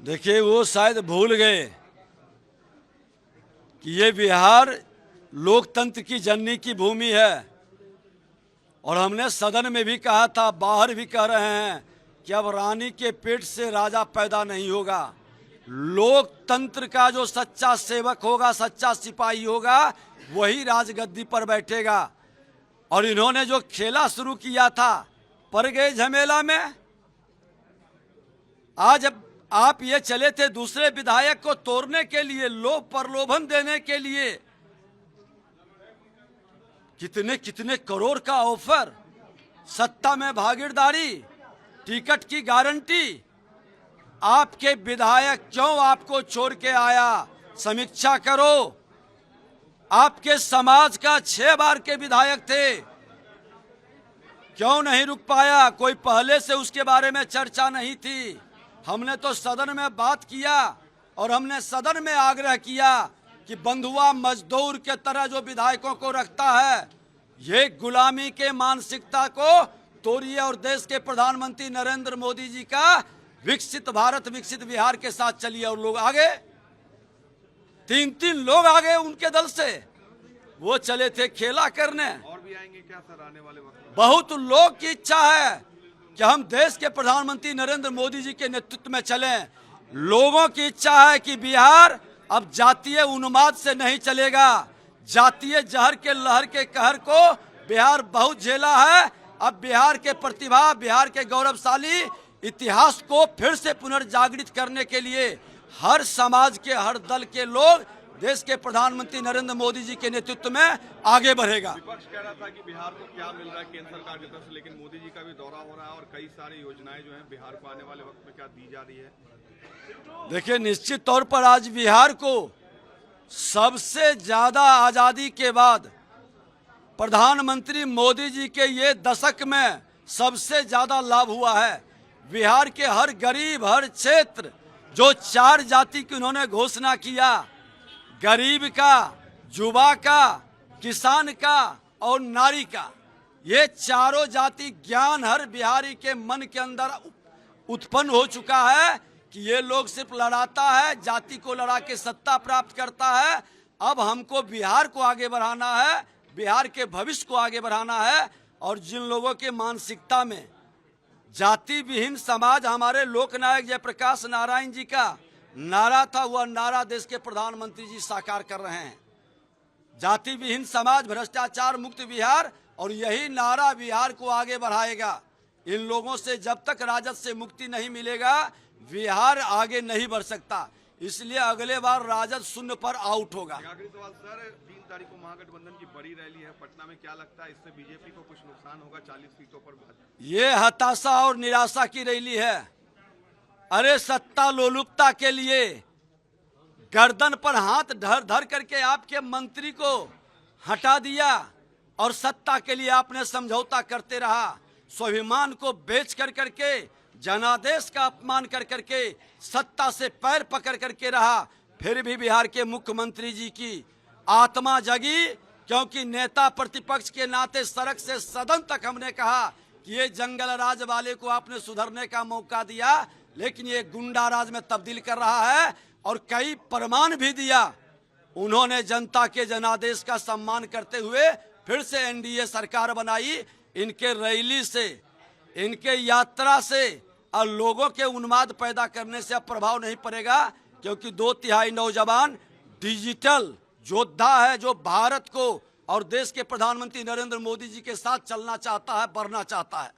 देखिए, वो शायद भूल गए कि ये बिहार लोकतंत्र की जननी की भूमि है। और हमने सदन में भी कहा था, बाहर भी कह रहे हैं कि अब रानी के पेट से राजा पैदा नहीं होगा। लोकतंत्र का जो सच्चा सेवक होगा, सच्चा सिपाही होगा, वही राजगद्दी पर बैठेगा। और इन्होंने जो खेला शुरू किया था, पड़ गए झमेला में। आज आप ये चले थे दूसरे विधायक को तोड़ने के लिए, लोभ प्रलोभन देने के लिए। कितने कितने करोड़ का ऑफर, सत्ता में भागीदारी, टिकट की गारंटी। आपके विधायक क्यों आपको छोड़ के आया? समीक्षा करो। आपके समाज का 6 बार के विधायक थे, क्यों नहीं रुक पाया? कोई पहले से उसके बारे में चर्चा नहीं थी? हमने तो सदन में बात किया और हमने सदन में आग्रह किया कि बंधुआ मजदूर के तरह जो विधायकों को रखता है, ये गुलामी के मानसिकता को तोड़िए और देश के प्रधानमंत्री नरेंद्र मोदी जी का विकसित भारत, विकसित बिहार के साथ चलिए। और लोग आगे 3-3 लोग आगे उनके दल से, वो चले थे खेला करने। और भी आएंगे क्या सर आने वाले वक्त में? बहुत लोग की इच्छा है कि हम देश के प्रधानमंत्री नरेंद्र मोदी जी के नेतृत्व में चलें। लोगों की इच्छा है कि बिहार अब जातीय उन्माद से नहीं चलेगा। जातीय जहर के लहर के कहर को बिहार बहुत झेला है। अब बिहार के प्रतिभा, बिहार के गौरवशाली इतिहास को फिर से पुनर्जागृत करने के लिए हर समाज के, हर दल के लोग देश के प्रधानमंत्री नरेंद्र मोदी जी के नेतृत्व में आगे बढ़ेगा। विपक्ष कह रहा था कि बिहार को क्या मिल रहा है केंद्र सरकार की तरफ से, लेकिन मोदी जी का भी दौरा हो रहा है और कई सारी योजनाएं जो हैं बिहार को आने वाले वक्त में क्या दी जा रही है? देखिए, निश्चित तौर पर आज बिहार को सबसे ज्यादा आजादी के बाद प्रधानमंत्री मोदी जी के ये दशक में सबसे ज्यादा लाभ हुआ है। बिहार के हर गरीब, हर क्षेत्र, जो 4 जाति की उन्होंने घोषणा किया, गरीब का, युवा का, किसान का और नारी का, ये चारों जाति ज्ञान हर बिहारी के मन के अंदर उत्पन्न हो चुका है कि ये लोग सिर्फ लड़ाता है, जाति को लड़ा के सत्ता प्राप्त करता है। अब हमको बिहार को आगे बढ़ाना है, बिहार के भविष्य को आगे बढ़ाना है। और जिन लोगों के मानसिकता में जाति विहीन समाज, हमारे लोकनायक जयप्रकाश नारायण जी का नारा था, वह नारा देश के प्रधानमंत्री जी साकार कर रहे हैं। जाति विहीन समाज, भ्रष्टाचार मुक्त बिहार, और यही नारा बिहार को आगे बढ़ाएगा। इन लोगों से जब तक राजद से मुक्ति नहीं मिलेगा, बिहार आगे नहीं बढ़ सकता। इसलिए अगले बार राजद शून्य पर आउट होगा। आखिरी सवाल सर, 3 तारीख को महागठबंधन की बड़ी रैली है पटना में, क्या लगता है इससे बीजेपी को कुछ नुकसान होगा? 40 सीटों पर ये हताशा और निराशा की रैली है। अरे सत्ता लोलुपता के लिए गर्दन पर हाथ धर धर करके आपके मंत्री को हटा दिया और सत्ता के लिए आपने समझौता करते रहा। स्वाभिमान को बेच कर करके, जनादेश का अपमान कर करके सत्ता से पैर पकड़ करके रहा। फिर भी बिहार के मुख्यमंत्री जी की आत्मा जगी, क्योंकि नेता प्रतिपक्ष के नाते सड़क से सदन तक हमने कहा कि ये जंगल राज वाले को आपने सुधरने का मौका दिया, लेकिन ये गुंडा राज में तब्दील कर रहा है। और कई प्रमाण भी दिया। उन्होंने जनता के जनादेश का सम्मान करते हुए फिर से एनडीए सरकार बनाई। इनके रैली से, इनके यात्रा से और लोगों के उन्माद पैदा करने से अब प्रभाव नहीं पड़ेगा, क्योंकि 2/3 नौजवान डिजिटल योद्धा है, जो भारत को और देश के प्रधानमंत्री नरेंद्र मोदी जी के साथ चलना चाहता है, बढ़ना चाहता है।